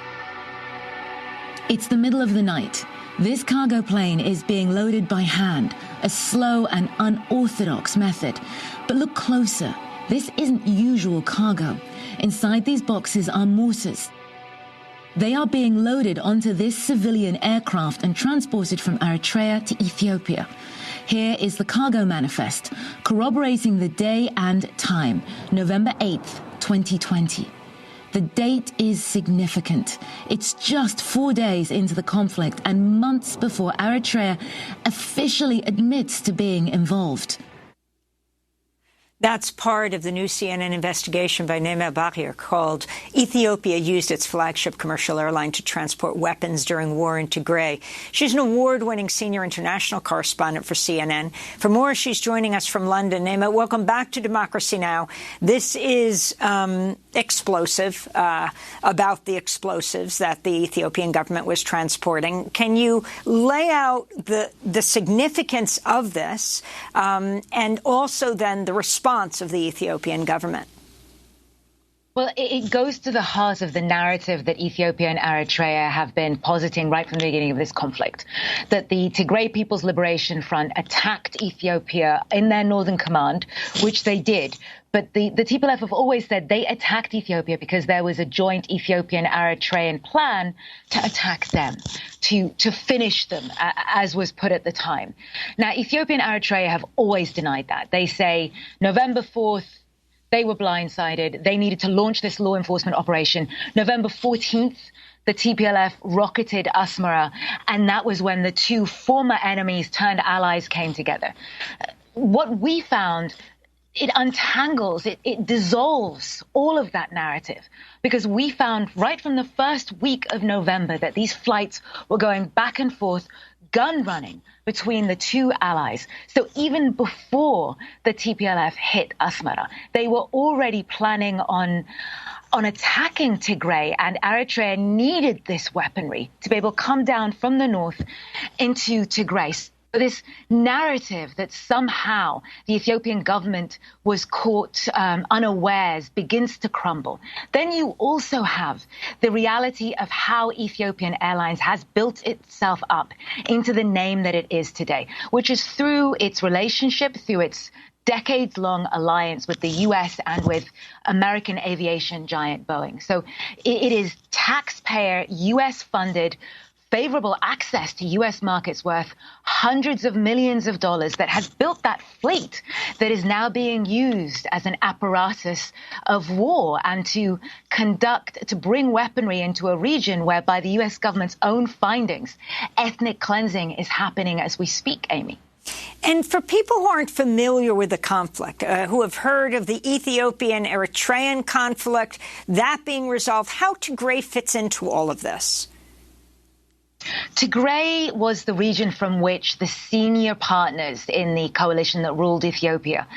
It's the middle of the night. This cargo plane is being loaded by hand, a slow and unorthodox method. But look closer. This isn't usual cargo. Inside these boxes are mortars. They are being loaded onto this civilian aircraft and transported from Eritrea to Ethiopia. Here is the cargo manifest, corroborating the day and time, November 8th, 2020. The date is significant. It's just 4 days into the conflict and months before Eritrea officially admits to being involved. That's part of the new CNN investigation by Nema Bahir called Ethiopia Used Its Flagship Commercial Airline to Transport Weapons During War in Tigray. She's an award-winning senior international correspondent for CNN. For more, she's joining us from London. Nema, welcome back to Democracy Now! This is explosive, about the explosives that the Ethiopian government was transporting. Can you lay out the significance of this and also then the response of the Ethiopian government? Well, it goes to the heart of the narrative that Ethiopia and Eritrea have been positing right from the beginning of this conflict, that the Tigray People's Liberation Front attacked Ethiopia in their northern command, which they did. But the TPLF have always said they attacked Ethiopia because there was a joint Ethiopian-Eritrean plan to attack them, to finish them, as was put at the time. Now, Ethiopia and Eritrea have always denied that. They say November 4th, they were blindsided. They needed to launch this law enforcement operation. November 14th, the TPLF rocketed Asmara, and that was when the two former enemies turned allies came together. What we found, it untangles, it dissolves all of that narrative, because we found right from the first week of November that these flights were going back and forth, gun running between the two allies. So even before the TPLF hit Asmara, they were already planning on attacking Tigray, and Eritrea needed this weaponry to be able to come down from the north into Tigray. This narrative that somehow the Ethiopian government was caught unawares begins to crumble. Then you also have the reality of how Ethiopian Airlines has built itself up into the name that it is today, which is through its relationship, through its decades-long alliance with the U.S. and with American aviation giant Boeing. So it is taxpayer, U.S.-funded, favorable access to U.S. markets worth hundreds of millions of dollars that has built that fleet that is now being used as an apparatus of war and to bring weaponry into a region where, by the U.S. government's own findings, ethnic cleansing is happening as we speak, Amy. And for people who aren't familiar with the conflict, who have heard of the Ethiopian-Eritrean conflict, that being resolved, how Tigray fits into all of this? Tigray was the region from which the senior partners in the coalition that ruled Ethiopia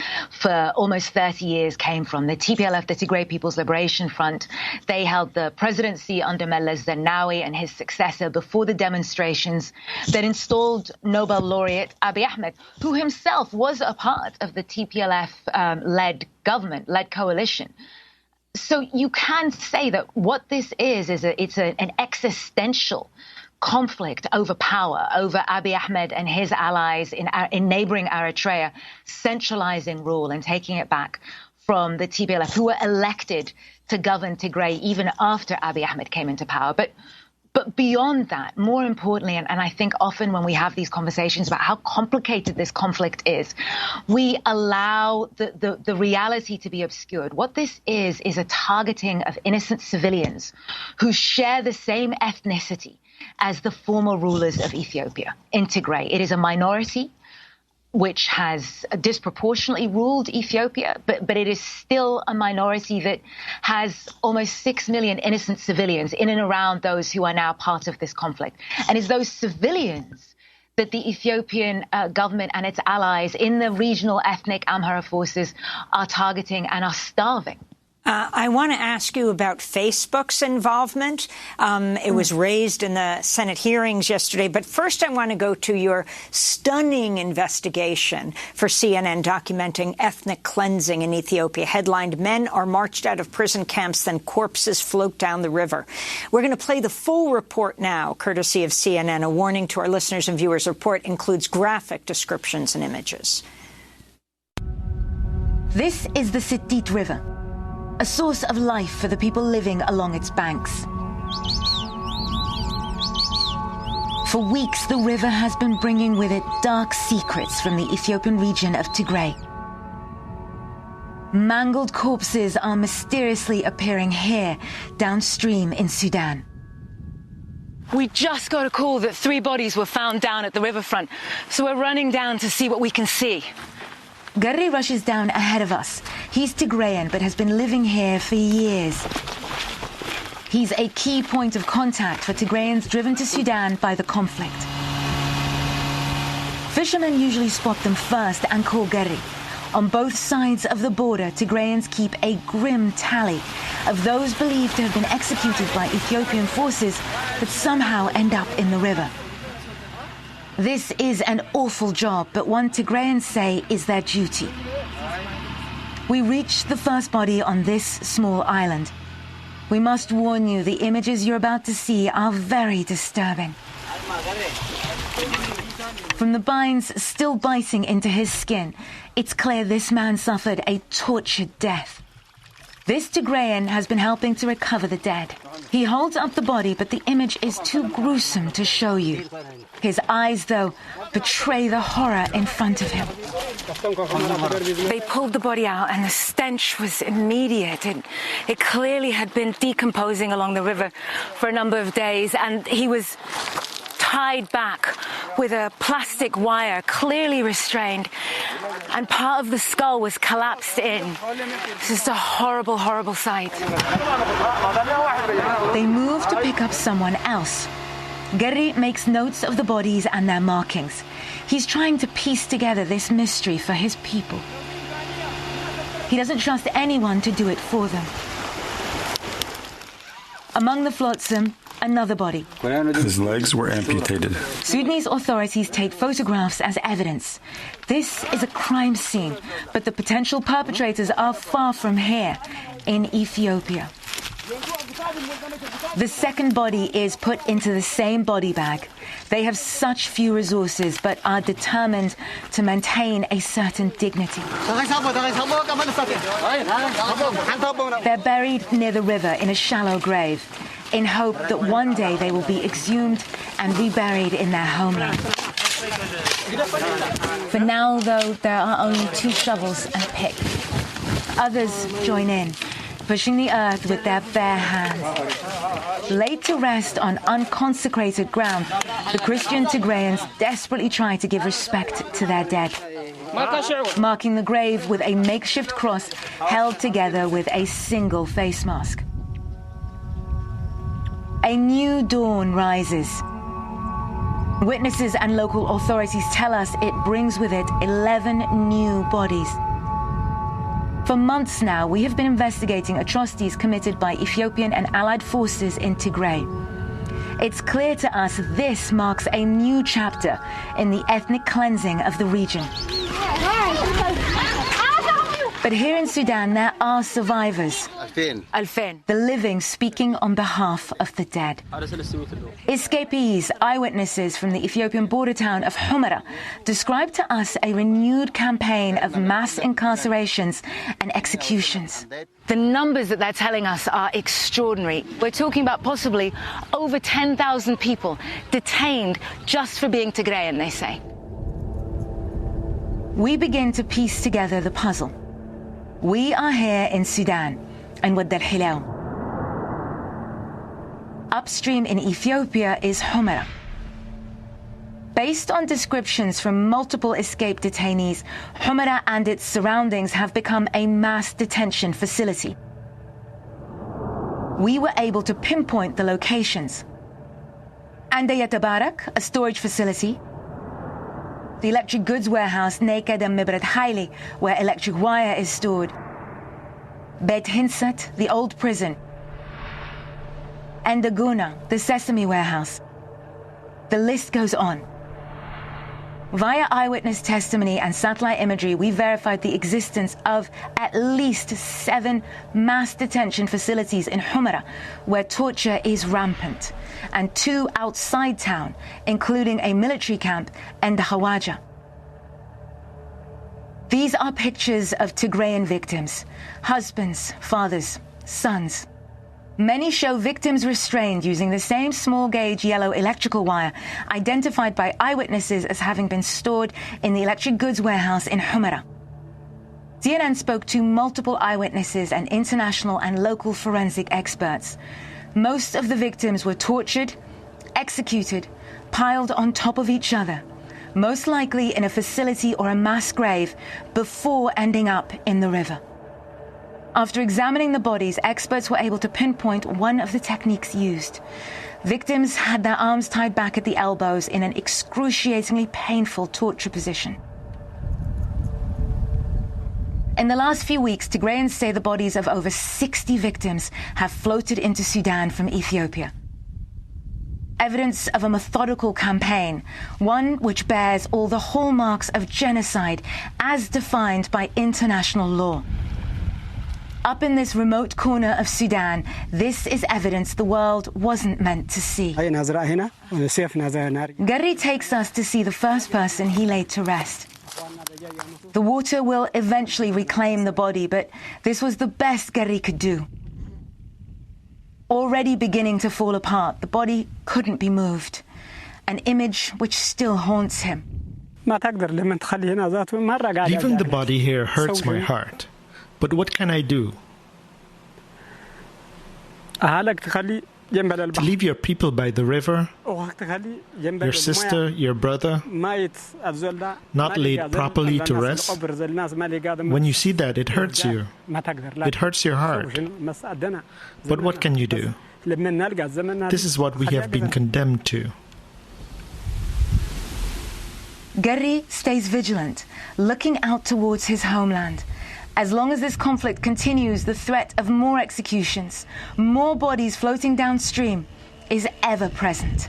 for almost 30 years came from. The TPLF, the Tigray People's Liberation Front, they held the presidency under Meles Zenawi and his successor before the demonstrations that installed Nobel laureate Abiy Ahmed, who himself was a part of the TPLF-led government, led coalition. So you can say that what this is an existential conflict over power, over Abiy Ahmed and his allies in neighboring Eritrea, centralizing rule and taking it back from the TPLF, who were elected to govern Tigray even after Abiy Ahmed came into power. But beyond that, more importantly, and I think often when we have these conversations about how complicated this conflict is, we allow the reality to be obscured. What this is a targeting of innocent civilians who share the same ethnicity as the former rulers of Ethiopia in Tigray. It is a minority which has disproportionately ruled Ethiopia, but it is still a minority that has almost 6 million innocent civilians in and around those who are now part of this conflict. And it's those civilians that the Ethiopian government and its allies in the regional ethnic Amhara forces are targeting and are starving. I want to ask you about Facebook's involvement. It was raised in the Senate hearings yesterday. But first, I want to go to your stunning investigation for CNN documenting ethnic cleansing in Ethiopia. Headlined, "Men are marched out of prison camps, then corpses float down the river." We're going to play the full report now, courtesy of CNN. A warning to our listeners and viewers, the report includes graphic descriptions and images. This is the Sitit River, a source of life for the people living along its banks. For weeks, the river has been bringing with it dark secrets from the Ethiopian region of Tigray. Mangled corpses are mysteriously appearing here, downstream in Sudan. We just got a call that 3 bodies were found down at the riverfront, so we're running down to see what we can see. Garri rushes down ahead of us. He's Tigrayan, but has been living here for years. He's a key point of contact for Tigrayans driven to Sudan by the conflict. Fishermen usually spot them first and call Garri. On both sides of the border, Tigrayans keep a grim tally of those believed to have been executed by Ethiopian forces that somehow end up in the river. This is an awful job, but one Tigrayans say is their duty. We reached the first body on this small island. We must warn you, the images you're about to see are very disturbing. From the binds still biting into his skin, it's clear this man suffered a tortured death. This Tigrayan has been helping to recover the dead. He holds up the body, but the image is too gruesome to show you. His eyes, though, betray the horror in front of him. They pulled the body out and the stench was immediate. It clearly had been decomposing along the river for a number of days, and he was tied back with a plastic wire, clearly restrained, and part of the skull was collapsed in. It's just a horrible, horrible sight. They move to pick up someone else. Garri makes notes of the bodies and their markings. He's trying to piece together this mystery for his people. He doesn't trust anyone to do it for them. Among the flotsam, another body. His legs were amputated. Sudanese authorities take photographs as evidence. This is a crime scene, but the potential perpetrators are far from here, in Ethiopia. The second body is put into the same body bag. They have such few resources, but are determined to maintain a certain dignity. They're buried near the river in a shallow grave, in hope that one day they will be exhumed and reburied in their homeland. For now, though, there are only 2 shovels and a pick. Others join in, pushing the earth with their bare hands. Laid to rest on unconsecrated ground, the Christian Tigrayans desperately try to give respect to their dead, marking the grave with a makeshift cross held together with a single face mask. A new dawn rises. Witnesses and local authorities tell us it brings with it 11 new bodies. For months now, we have been investigating atrocities committed by Ethiopian and allied forces in Tigray. It's clear to us this marks a new chapter in the ethnic cleansing of the region. But here in Sudan, there are survivors. Alfen, the living speaking on behalf of the dead. Escapees, eyewitnesses from the Ethiopian border town of Humera, describe to us a renewed campaign of mass incarcerations and executions. The numbers that they're telling us are extraordinary. We're talking about possibly over 10,000 people detained just for being Tigrayan, they say. We begin to piece together the puzzle. We are here in Sudan, in Wad al-Hilaw. Upstream in Ethiopia is Humera. Based on descriptions from multiple escaped detainees, Humera and its surroundings have become a mass detention facility. We were able to pinpoint the locations. Andaya Tabarak, a storage facility. The electric goods warehouse Naked and Mibrat Haili, where electric wire is stored. Bet Hinsat, the old prison. And Daguna, the sesame warehouse. The list goes on. Via eyewitness testimony and satellite imagery, we verified the existence of at least 7 mass detention facilities in Humera, where torture is rampant, and 2 outside town, including a military camp and Hawaja. These are pictures of Tigrayan victims, husbands, fathers, sons. Many show victims restrained using the same small-gauge yellow electrical wire identified by eyewitnesses as having been stored in the electric goods warehouse in Humera. CNN spoke to multiple eyewitnesses and international and local forensic experts. Most of the victims were tortured, executed, piled on top of each other, most likely in a facility or a mass grave, before ending up in the river. After examining the bodies, experts were able to pinpoint one of the techniques used. Victims had their arms tied back at the elbows in an excruciatingly painful torture position. In the last few weeks, Tigrayans say the bodies of over 60 victims have floated into Sudan from Ethiopia. Evidence of a methodical campaign, one which bears all the hallmarks of genocide as defined by international law. Up in this remote corner of Sudan, this is evidence the world wasn't meant to see. Garri takes us to see the first person he laid to rest. The water will eventually reclaim the body, but this was the best Garri could do. Already beginning to fall apart, the body couldn't be moved, an image which still haunts him. Leaving the body here hurts my heart. But what can I do? To leave your people by the river, your sister, your brother, not laid properly to rest. When you see that, it hurts you. It hurts your heart. But what can you do? This is what we have been condemned to. Garri stays vigilant, looking out towards his homeland. As long as this conflict continues, the threat of more executions, more bodies floating downstream, is ever present.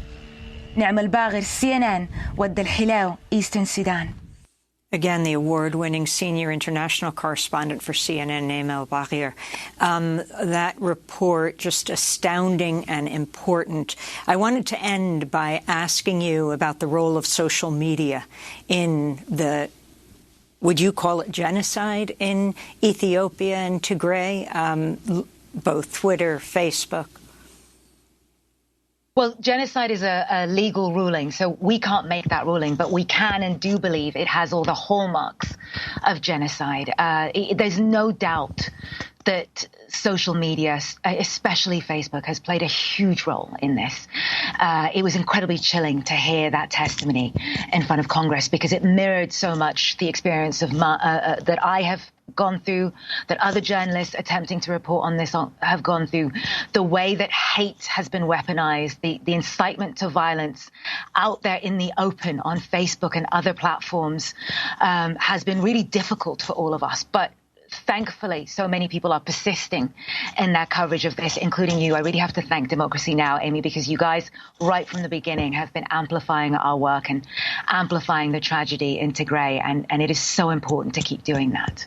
Naim al-Baghir, CNN, Wad al-Hilaw, Eastern Sudan. Again, the award-winning senior international correspondent for CNN, Naim al-Baghir. That report, just astounding and important. I wanted to end by asking you about the role of social media in the, would you call it genocide in Ethiopia and Tigray, both Twitter, Facebook? Well, genocide is a legal ruling, so we can't make that ruling, but we can and do believe it has all the hallmarks of genocide. There's no doubt that social media, especially Facebook, has played a huge role in this. It was incredibly chilling to hear that testimony in front of Congress because it mirrored so much the experience of that I have gone through, that other journalists attempting to report on this have gone through. The way that hate has been weaponized, the incitement to violence out there in the open on Facebook and other platforms has been really difficult for all of us. But thankfully, so many people are persisting in their coverage of this, including you. I really have to thank Democracy Now!, Amy, because you guys, right from the beginning, have been amplifying our work and amplifying the tragedy in Tigray, and it is so important to keep doing that.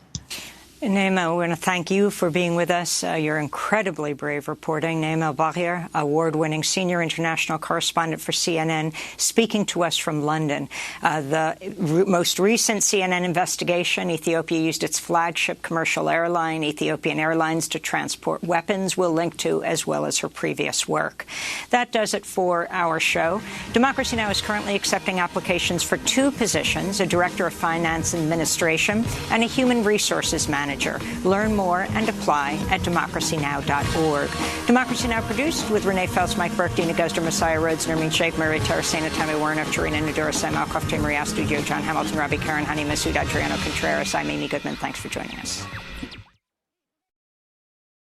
Naim, I want to thank you for being with us. You're incredibly brave reporting. Naim al-Baghir, award-winning senior international correspondent for CNN, speaking to us from London. The most recent CNN investigation, Ethiopia used its flagship commercial airline, Ethiopian Airlines, to transport weapons, we'll link to, as well as her previous work. That does it for our show. Democracy Now! Is currently accepting applications for 2 positions, a Director of Finance and Administration and a Human Resources Manager. manager. Learn more and apply at democracynow.org. Democracy Now! Produced with Renee Feltz, Mike Burke, Dina Gosder, Messiah Rhodes, Nermeen Sheikh, Mary Terracina, Tammy Warren, Tarina Nadura, Sam Alcoff, Tim Rias, Studio, John Hamilton, Robbie Karen, Honey, Masood, Adriano Contreras. I'm Amy Goodman. Thanks for joining us.